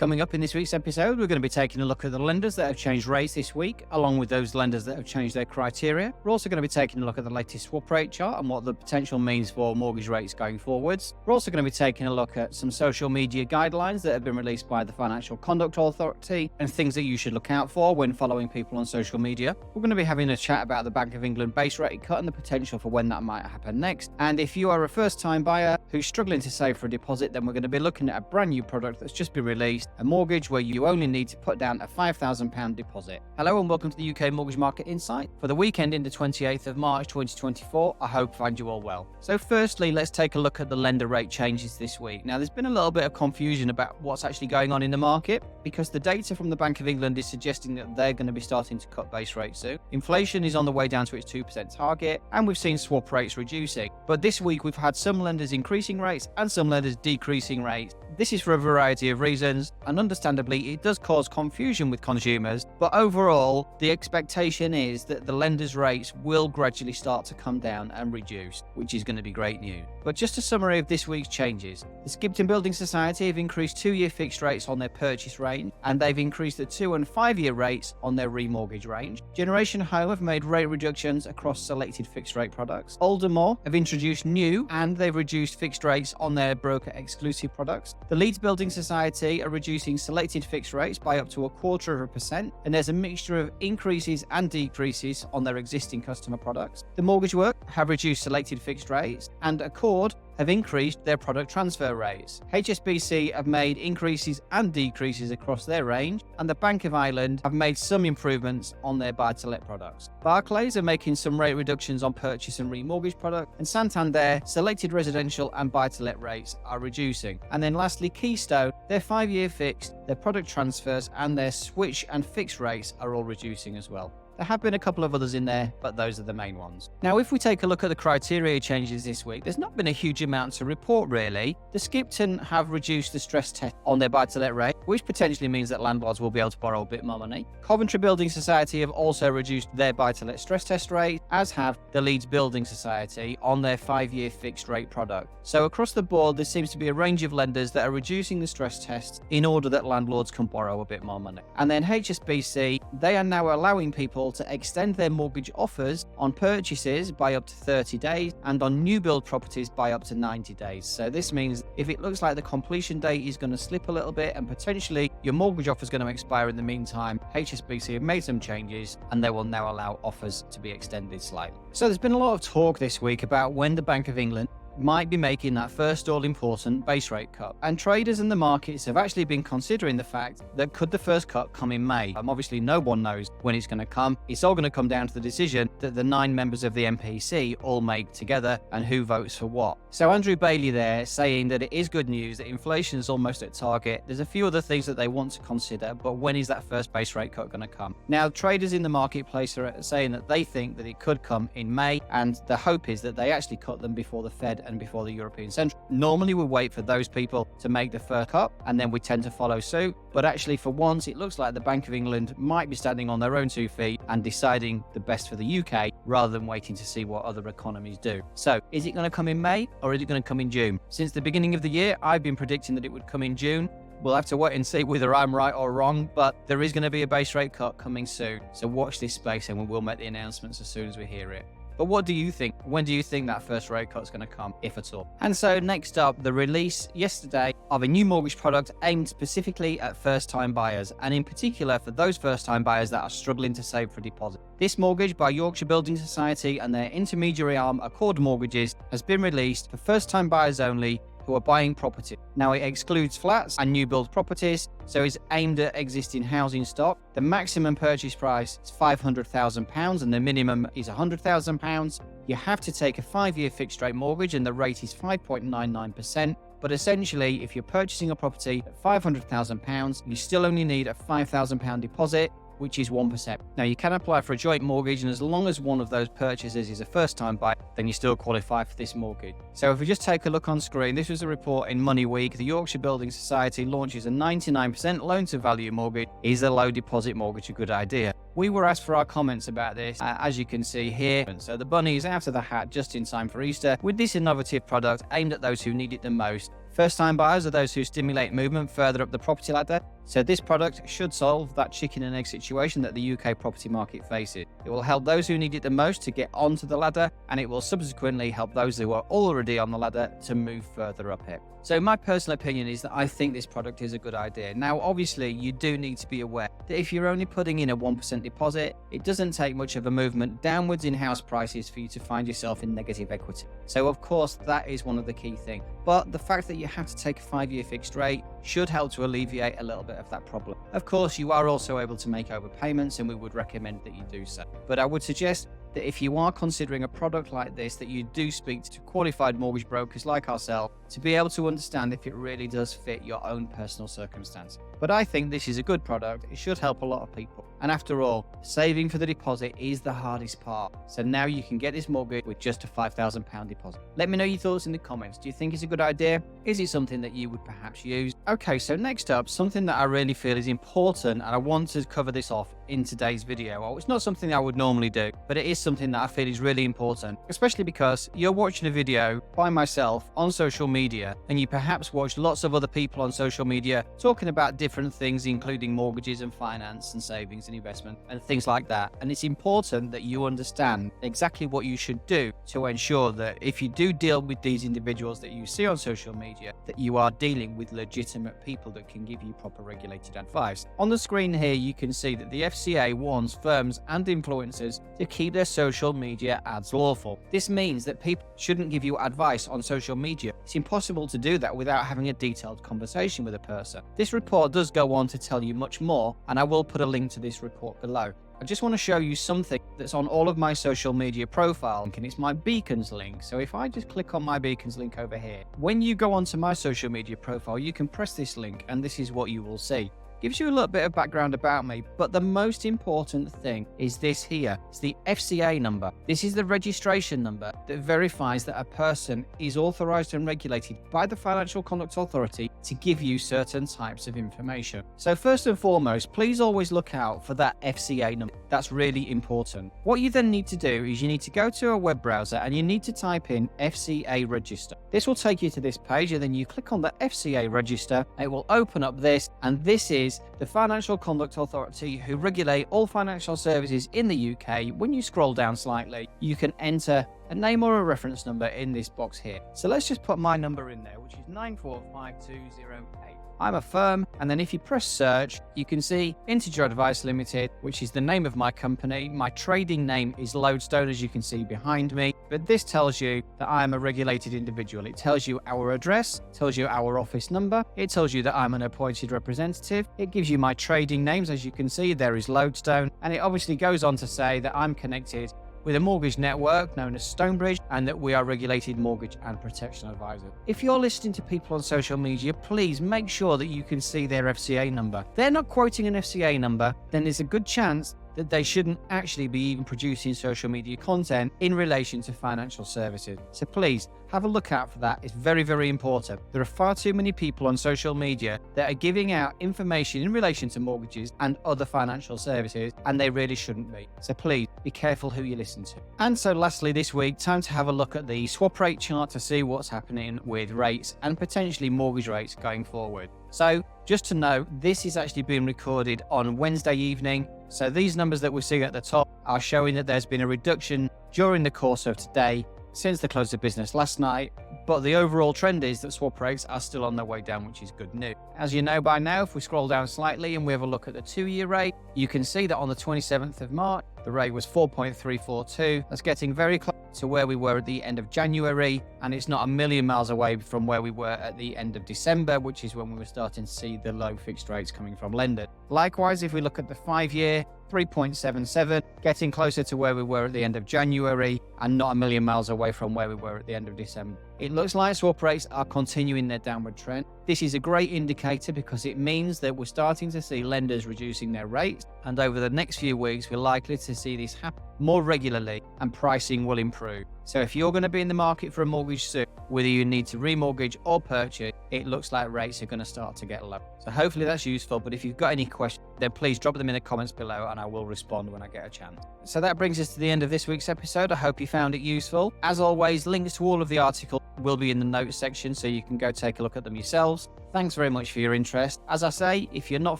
Coming up in this week's episode, we're going to be taking a look at the lenders that have changed rates this week, along with those lenders that have changed their criteria. We're also going to be taking a look at the latest swap rate chart and what the potential means for mortgage rates going forwards. We're also going to be taking a look at some social media guidelines that have been released by the Financial Conduct Authority and things that you should look out for when following people on social media. We're going to be having a chat about the Bank of England base rate cut and the potential for when that might happen next. And if you are a first-time buyer who's struggling to save for a deposit, then we're going to be looking at a brand new product that's just been released, a mortgage where you only need to put down a £5,000 deposit. Hello and welcome to the UK Mortgage Market Insight for the weekend in the 28th of March 2024. I hope find you all well. So firstly, let's take a look at the lender rate changes this week. Now, there's been a little bit of confusion about what's actually going on in the market because the data from the Bank of England is suggesting that they're going to be starting to cut base rates soon. Inflation is on the way down to its 2% target, and we've seen swap rates reducing. But this week we've had some lenders increasing rates and some lenders decreasing rates. This is for a variety of reasons, and understandably it does cause confusion with consumers, but overall the expectation is that the lenders' rates will gradually start to come down and reduce, which is going to be great news. But just a summary of this week's changes. The Skipton Building Society have increased 2-year fixed rates on their purchase range, and they've increased the 2- and 5-year rates on their remortgage range. Generation Home have made rate reductions across selected fixed rate products. Aldermore have introduced new and they've reduced fixed rates on their broker exclusive products. The Leeds Building Society are reducing selected fixed rates by up to 0.25%, and there's a mixture of increases and decreases on their existing customer products. The Mortgage Work have reduced selected fixed rates, and Accord have increased their product transfer rates. HSBC have made increases and decreases across their range, and the Bank of Ireland have made some improvements on their buy-to-let products. Barclays are making some rate reductions on purchase and remortgage products, and Santander selected residential and buy-to-let rates are reducing. And then lastly, Keystone, their 5-year fixed, their product transfers and their switch and fixed rates are all reducing as well. There have been a couple of others in there, but those are the main ones. Now, if we take a look at the criteria changes this week, there's not been a huge amount to report really. The Skipton have reduced the stress test on their buy-to-let rate, which potentially means that landlords will be able to borrow a bit more money. Coventry Building Society have also reduced their buy-to-let stress test rate, as have the Leeds Building Society on their 5-year fixed rate product. So across the board, there seems to be a range of lenders that are reducing the stress tests in order that landlords can borrow a bit more money. And then HSBC, they are now allowing people to extend their mortgage offers on purchases by up to 30 days and on new build properties by up to 90 days. So this means if it looks like the completion date is going to slip a little bit and potentially your mortgage offer is going to expire in the meantime, HSBC have made some changes and they will now allow offers to be extended slightly. So there's been a lot of talk this week about when the Bank of England might be making that first all-important base rate cut. And traders in the markets have actually been considering the fact that could the first cut come in May? Obviously, no one knows when it's going to come. It's all going to come down to the decision that the 9 members of the MPC all make together and who votes for what. So Andrew Bailey there saying that it is good news, that inflation is almost at target. There's a few other things that they want to consider, but when is that first base rate cut going to come? Now, traders in the marketplace are saying that they think that it could come in May, and the hope is that they actually cut them before the Fed and before the European Central. Normally we wait for those people to make the first cut and then we tend to follow suit, but actually for once it looks like the Bank of England might be standing on their own 2 feet and deciding the best for the UK rather than waiting to see what other economies do. So is it going to come in May or is it going to come in June? Since the beginning of the year I've been predicting that it would come in June. We'll have to wait and see whether I'm right or wrong, but there is going to be a base rate cut coming soon. So watch this space and we will make the announcements as soon as we hear it. But what do you think? When do you think that first rate cut is going to come, if at all? And so next up, the release yesterday of a new mortgage product aimed specifically at first-time buyers, and in particular for those first-time buyers that are struggling to save for a deposit. This mortgage by Yorkshire Building Society and their intermediary arm Accord Mortgages has been released for first-time buyers only who are buying property. Now it excludes flats and new build properties, so it's aimed at existing housing stock. The maximum purchase price is £500,000 and the minimum is £100,000. You have to take a 5-year fixed rate mortgage and the rate is 5.99%. But essentially, if you're purchasing a property at £500,000, you still only need a £5,000 deposit, which is 1%. Now, you can apply for a joint mortgage, and as long as one of those purchases is a first-time buyer, then you still qualify for this mortgage. So if we just take a look on screen, this was a report in Money Week. The Yorkshire Building Society launches a 99% loan-to-value mortgage. Is a low deposit mortgage a good idea? We were asked for our comments about this, as you can see here. And so the bunny is out of the hat just in time for Easter with this innovative product aimed at those who need it the most. First-time buyers are those who stimulate movement further up the property ladder, so this product should solve that chicken and egg situation that the UK property market faces. It will help those who need it the most to get onto the ladder, and it will subsequently help those who are already on the ladder to move further up it. So my personal opinion is that I think this product is a good idea. Now, obviously, you do need to be aware that if you're only putting in a 1% deposit, it doesn't take much of a movement downwards in house prices for you to find yourself in negative equity. So, of course, that is one of the key things. But the fact that you have to take a 5-year fixed rate should help to alleviate a little bit of that problem. Of course, you are also able to make overpayments, and we would recommend that you do so. But I would suggest that if you are considering a product like this, that you do speak to qualified mortgage brokers like ourselves to be able to understand if it really does fit your own personal circumstance. But I think this is a good product. It should help a lot of people. And after all, saving for the deposit is the hardest part. So now you can get this mortgage with just a £5,000 deposit. Let me know your thoughts in the comments. Do you think it's a good idea? Is it something that you would perhaps use? Okay, so next up, something that I really feel is important, and I want to cover this off in today's video. Well, it's not something I would normally do, but it is something that I feel is really important, especially because you're watching a video by myself on social media, and you perhaps watch lots of other people on social media talking about different things, including mortgages and finance and savings and investment and things like that. And it's important that you understand exactly what you should do to ensure that if you do deal with these individuals that you see on social media, that you are dealing with legitimate people that can give you proper regulated advice. On the screen here, you can see that the FCA warns firms and influencers to keep their social media ads lawful. This means that people shouldn't give you advice on social media. It's impossible to do that without having a detailed conversation with a person. This report does go on to tell you much more, and I will put a link to this report below. I just want to show you something that's on all of my social media profile, and it's my beacons link. So if I just click on my beacons link over here, when you go onto my social media profile, you can press this link and this is what you will see. Gives you a little bit of background about me, but the most important thing is this here. It's the FCA number. This is the registration number that verifies that a person is authorized and regulated by the Financial Conduct Authority to give you certain types of information. So first and foremost, please always look out for that FCA number. That's really important. What you then need to do is you need to go to a web browser and you need to type in FCA register. This will take you to this page, and then you click on the FCA register. It will open up this, and this is the Financial Conduct Authority who regulate all financial services in the UK. When you scroll down slightly, you can enter a name or a reference number in this box here. So let's just put my number in there, which is 945208. I'm a firm, and then if you press search, you can see Integer Advice Limited, which is the name of my company. My trading name is Lodestone, as you can see behind me, but this tells you that I am a regulated individual. It tells you our address, tells you our office number, it tells you that I'm an appointed representative, it gives you my trading names, as you can see there is Lodestone, and it obviously goes on to say that I'm connected with a mortgage network known as Stonebridge, and that we are regulated mortgage and protection advisors. If you're listening to people on social media, please make sure that you can see their FCA number. They're not quoting an FCA number, then there's a good chance that they shouldn't actually be even producing social media content in relation to financial services. So please have a look out for that. It's very, very important. There are far too many people on social media that are giving out information in relation to mortgages and other financial services, and they really shouldn't be. So please be careful who you listen to. And so lastly this week, time to have a look at the swap rate chart to see what's happening with rates and potentially mortgage rates going forward. So just to know, this is actually being recorded on Wednesday evening. So these numbers that we're seeing at the top are showing that there's been a reduction during the course of today since the close of business last night, but the overall trend is that swap rates are still on their way down, which is good news. As you know by now, if we scroll down slightly and we have a look at the 2-year rate, you can see that on the 27th of March, the rate was 4.342. That's getting very close to where we were at the end of January, and it's not a million miles away from where we were at the end of December, which is when we were starting to see the low fixed rates coming from lenders. Likewise, if we look at the 5-year, 3.77, getting closer to where we were at the end of January and not a million miles away from where we were at the end of December. It looks like swap rates are continuing their downward trend. This is a great indicator because it means that we're starting to see lenders reducing their rates, and over the next few weeks we're likely to see this happen more regularly and pricing will improve. So if you're going to be in the market for a mortgage soon, whether you need to remortgage or purchase, it looks like rates are going to start to get low. So hopefully that's useful, but if you've got any questions, then please drop them in the comments below and I will respond when I get a chance. So that brings us to the end of this week's episode. I hope you found it useful. As always, links to all of the articles will be in the notes section, so you can go take a look at them yourselves. Thanks very much for your interest. As I say, if you're not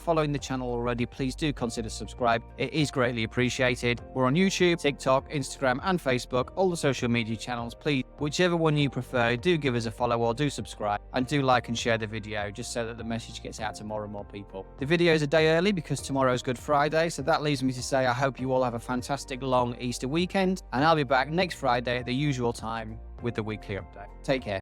following the channel already, please do consider subscribe. It is greatly appreciated. We're on YouTube, TikTok, Instagram, and Facebook, all the social media channels. Please, whichever one you prefer, do give us a follow or do subscribe, and do like and share the video just so that the message gets out to more and more people. The video is a day early because tomorrow's Good Friday, so that leaves me to say I hope you all have a fantastic long Easter weekend, and I'll be back next Friday at the usual time with the weekly update. Take care.